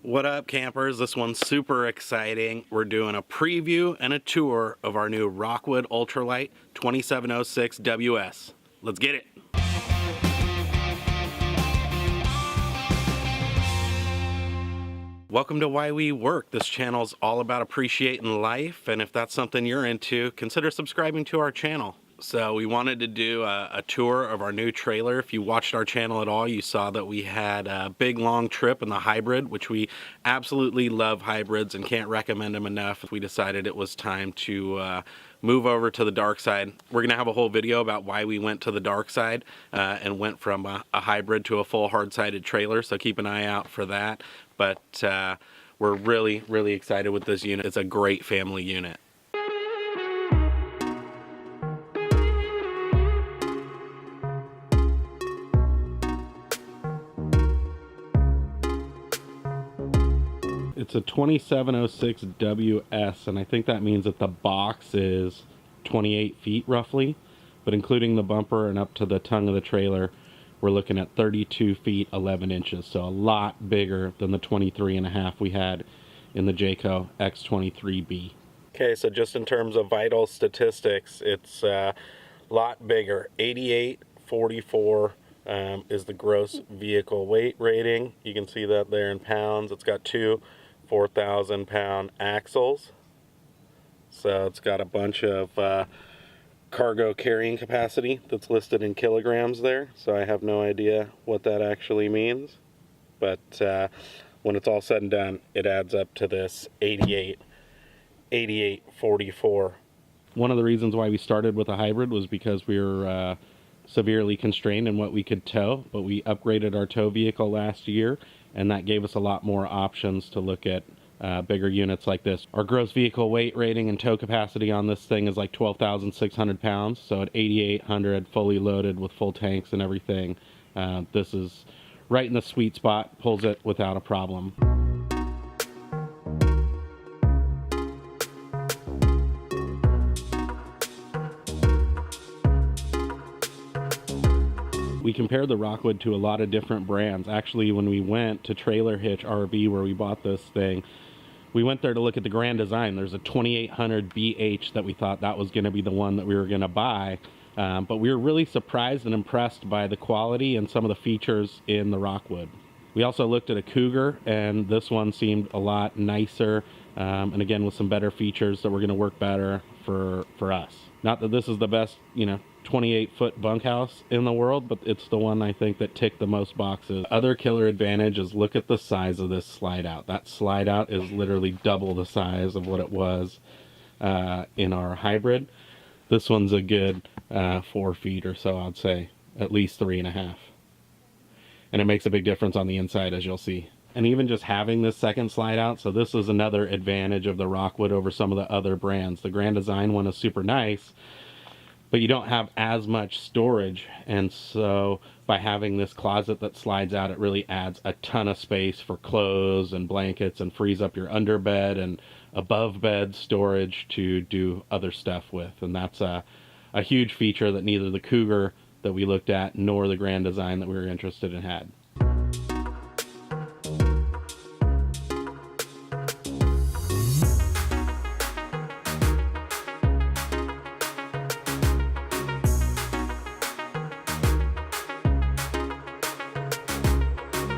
What up, campers? This one's super exciting. We're doing a preview and a tour of our new Rockwood Ultra LIte 2706ws. Let's get it. Welcome to Why We Work. This channel's all about appreciating life, and if that's something you're into, consider subscribing to our channel. So we wanted to do a tour of our new trailer. If you watched our channel at all, you saw that we had a big long trip in the hybrid, which we absolutely love hybrids and can't recommend them enough. We decided it was time to move over to the dark side. We're gonna have a whole video about why we went to the dark side and went from a hybrid to a full hard-sided trailer, so keep an eye out for that. But we're really excited with this unit. It's a great family unit. It's a 2706ws, and I think that means that the box is 28 feet roughly, but including the bumper and up to the tongue of the trailer, we're looking at 32 feet 11 inches, so a lot bigger than the 23.5 we had in the Jayco X23B. Okay, so just in terms of vital statistics, it's a lot bigger. 8844 is the gross vehicle weight rating. You can see that there in pounds. It's got two 4,000 pound axles, so it's got a bunch of cargo carrying capacity that's listed in kilograms there, so I have no idea what that actually means, but when it's all said and done, it adds up to this 8844. One of the reasons why we started with a hybrid was because we were severely constrained in what we could tow, but we upgraded our tow vehicle last year, and that gave us a lot more options to look at bigger units like this. Our gross vehicle weight rating and tow capacity on this thing is like 12,600 pounds, so at 8,800 fully loaded with full tanks and everything, this is right in the sweet spot, pulls it without a problem. We compared the Rockwood to a lot of different brands. Actually, when we went to Trailer Hitch RV where we bought this thing, we went there to look at the Grand Design. There's a 2800 BH that we thought that was going to be the one that we were going to buy, but we were really surprised and impressed by the quality and some of the features in the Rockwood. We also looked at a Cougar, and this one seemed a lot nicer, and again with some better features that were going to work better for us. Not that this is the best, 28-foot bunkhouse in the world, but it's the one I think that ticked the most boxes. Other killer advantage is look at the size of this slide out. That slide out is literally double the size of what it was in our hybrid. This one's a good 4 feet or so, I'd say, at least 3.5. And it makes a big difference on the inside, as you'll see. And even just having this second slide out, so this is another advantage of the Rockwood over some of the other brands. The Grand Design one is super nice, but you don't have as much storage, and so by having this closet that slides out, it really adds a ton of space for clothes and blankets and frees up your underbed and above bed storage to do other stuff with. And that's a huge feature that neither the Cougar that we looked at nor the Grand Design that we were interested in had.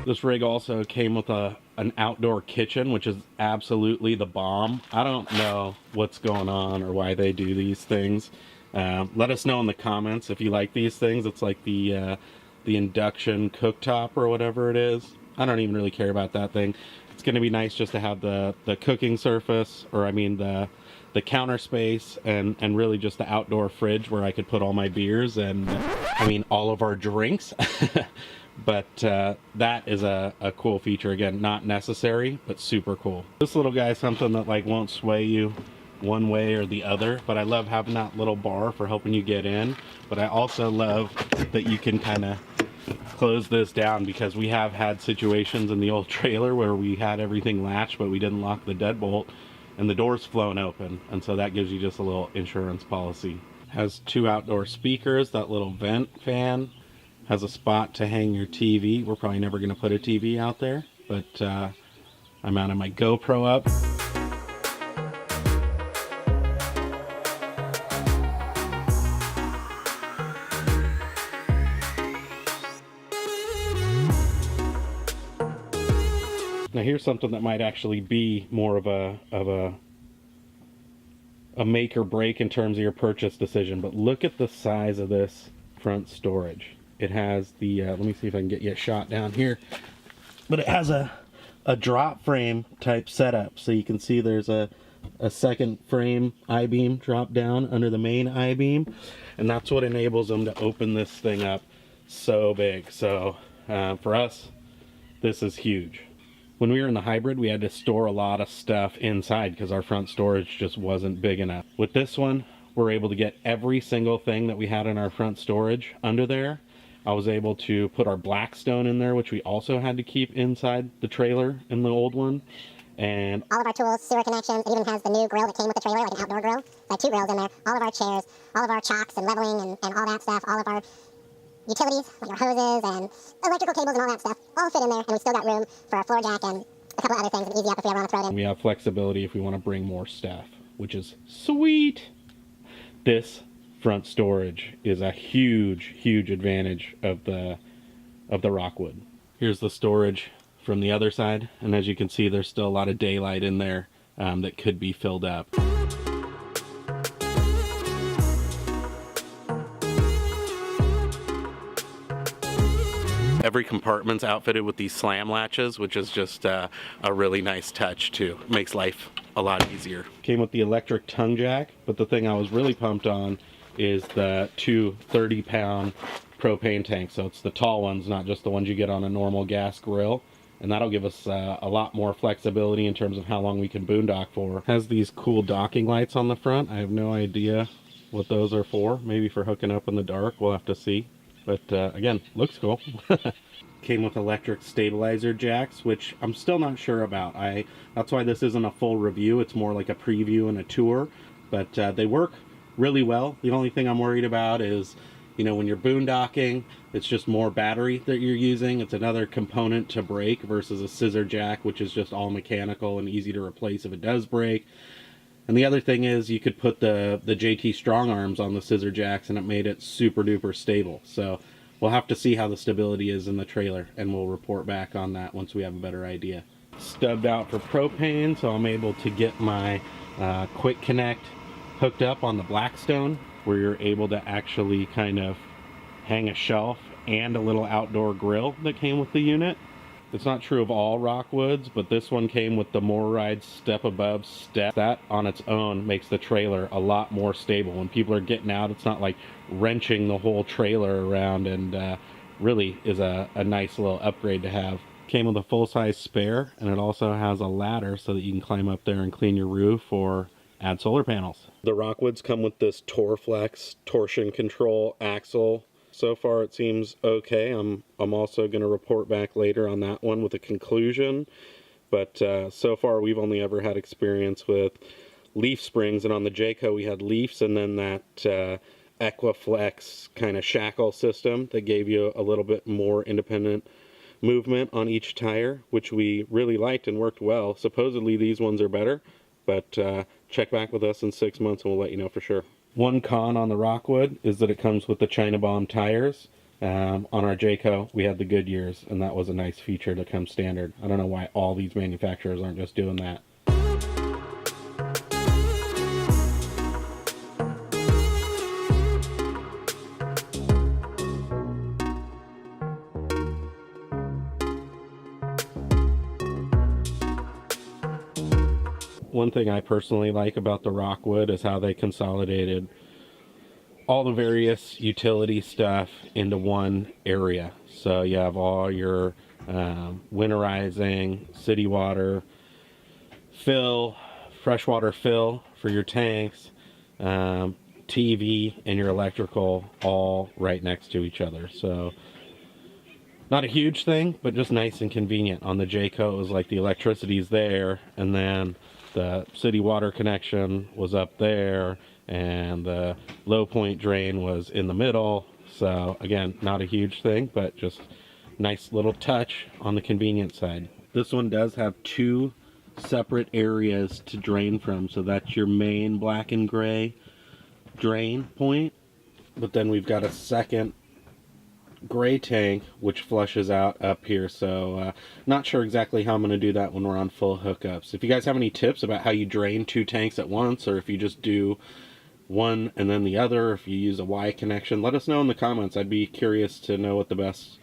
This rig also came with an outdoor kitchen, which is absolutely the bomb. I don't know what's going on or why they do these things. Let us know in the comments if you like these things. It's like the induction cooktop or whatever it is. I don't even really care about that thing. It's going to be nice just to have the cooking surface, or I mean the counter space, and really just the outdoor fridge where I could put all my beers and I mean all of our drinks. But that is a cool feature. Again, not necessary, but super cool. This little guy is something that like won't sway you one way or the other, but I love having that little bar for helping you get in. But I also love that you can kind of close this down, because we have had situations in the old trailer where we had everything latched but we didn't lock the deadbolt and the door's flown open, and so that gives you just a little insurance policy. Has two outdoor speakers, that little vent fan, has a spot to hang your TV. We're probably never going to put a TV out there, but I mounted my GoPro up. Now here's something that might actually be more of a make or break in terms of your purchase decision, but look at the size of this front storage. It has the, let me see if I can get you a shot down here, but it has a drop frame type setup. So you can see there's a second frame I-beam drop down under the main I-beam, and that's what enables them to open this thing up so big. So for us, this is huge. When we were in the hybrid, we had to store a lot of stuff inside because our front storage just wasn't big enough. With this one, we're able to get every single thing that we had in our front storage under there. I was able to put our Blackstone in there, which we also had to keep inside the trailer in the old one. And all of our tools, sewer connections, it even has the new grill that came with the trailer, like an outdoor grill. Like 2 grills in there. All of our chairs, all of our chocks and leveling and all that stuff, all of our utilities, like our hoses and electrical cables and all that stuff, all fit in there, and we still got room for our floor jack and a couple other things, and easy up if we ever want to throw it in. We have flexibility if we want to bring more stuff, which is sweet. This front storage is a huge advantage of the Rockwood. Here's the storage from the other side, and as you can see, there's still a lot of daylight in there that could be filled up. Every compartment's outfitted with these slam latches, which is just a really nice touch too. Makes life a lot easier. Came with the electric tongue jack, but the thing I was really pumped on is the 2 30-pound propane tanks. So it's the tall ones, not just the ones you get on a normal gas grill. And that'll give us a lot more flexibility in terms of how long we can boondock for. Has these cool docking lights on the front. I have no idea what those are for. Maybe for hooking up in the dark, we'll have to see. But again, looks cool. Came with electric stabilizer jacks, which I'm still not sure about. That's why this isn't a full review. It's more like a preview and a tour. But they work really well. The only thing I'm worried about is, you know, when you're boondocking, it's just more battery that you're using. It's another component to break versus a scissor jack, which is just all mechanical and easy to replace if it does break. And the other thing is you could put the JT strong arms on the scissor jacks and it made it super duper stable. So we'll have to see how the stability is in the trailer, and we'll report back on that once we have a better idea. Stubbed out for propane, so I'm able to get my quick connect hooked up on the Blackstone, where you're able to actually kind of hang a shelf and a little outdoor grill that came with the unit. It's not true of all Rockwoods, but this one came with the MotorRide step above step. That on its own makes the trailer a lot more stable. When people are getting out, it's not like wrenching the whole trailer around, and really is a nice little upgrade to have. Came with a full-size spare, and it also has a ladder so that you can climb up there and clean your roof or add solar panels. The Rockwoods come with this Torflex torsion control axle. So far it seems okay. I'm also going to report back later on that one with a conclusion, but so far we've only ever had experience with leaf springs, and on the Jayco we had leafs and then that Equiflex kind of shackle system that gave you a little bit more independent movement on each tire, which we really liked and worked well. Supposedly these ones are better, but check back with us in 6 months and we'll let you know for sure. One con on the Rockwood is that it comes with the China Bomb tires. On our Jayco, we had the Goodyears, and that was a nice feature to come standard. I don't know why all these manufacturers aren't just doing that. One thing I personally like about the Rockwood is how they consolidated all the various utility stuff into one area. So you have all your winterizing, city water fill, freshwater fill for your tanks, TV, and your electrical all right next to each other. So not a huge thing, but just nice and convenient. On the Jayco, it was like the electricity's there, and then the city water connection was up there, and the low point drain was in the middle. So again, not a huge thing, but just nice little touch on the convenience side. This one does have two separate areas to drain from, so that's your main black and gray drain point, but then we've got a second gray tank which flushes out up here. So not sure exactly how I'm going to do that when we're on full hookups. If you guys have any tips about how you drain two tanks at once, or if you just do one and then the other, or if you use a Y connection, let us know in the comments. I'd be curious to know what the best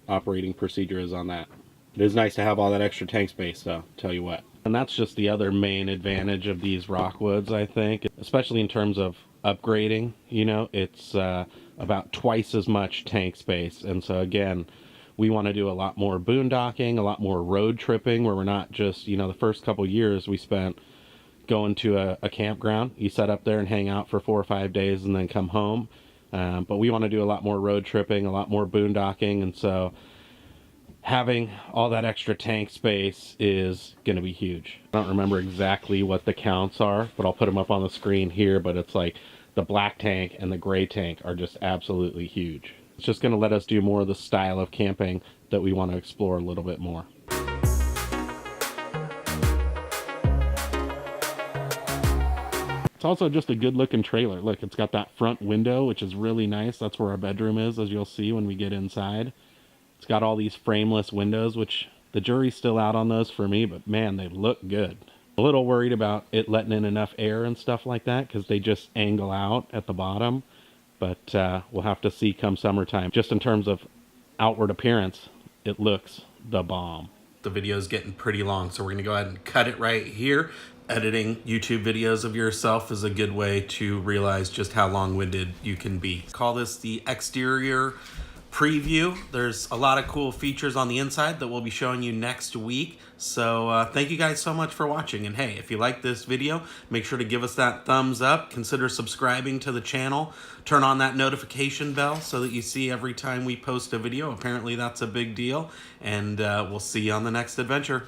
operating procedure is on that. It is nice to have all that extra tank space, though, tell you what. And that's just the other main advantage of these Rockwoods, I think, especially in terms of upgrading. You know, it's about twice as much tank space. And so again, we want to do a lot more boondocking, a lot more road tripping, where we're not just, you know, the first couple years we spent going to a campground. You set up there and hang out for 4 or 5 days and then come home. But we want to do a lot more road tripping, a lot more boondocking. And so having all that extra tank space is going to be huge. I don't remember exactly what the counts are, but I'll put them up on the screen here. But it's like the black tank and the gray tank are just absolutely huge. It's just going to let us do more of the style of camping that we want to explore a little bit more. It's also just a good looking trailer. Look, it's got that front window, which is really nice. That's where our bedroom is, as you'll see when we get inside. It's got all these frameless windows, which the jury's still out on those for me, but man, they look good. A little worried about it letting in enough air and stuff like that, because they just angle out at the bottom. But we'll have to see come summertime. Just in terms of outward appearance, it looks the bomb. The video's getting pretty long, so we're gonna go ahead and cut it right here. Editing YouTube videos of yourself is a good way to realize just how long-winded you can be. Call this the exterior preview. There's a lot of cool features on the inside that we'll be showing you next week. So thank you guys so much for watching. And hey, if you like this video, make sure to give us that thumbs up. Consider subscribing to the channel. Turn on that notification bell so that you see every time we post a video. Apparently that's a big deal. And we'll see you on the next adventure.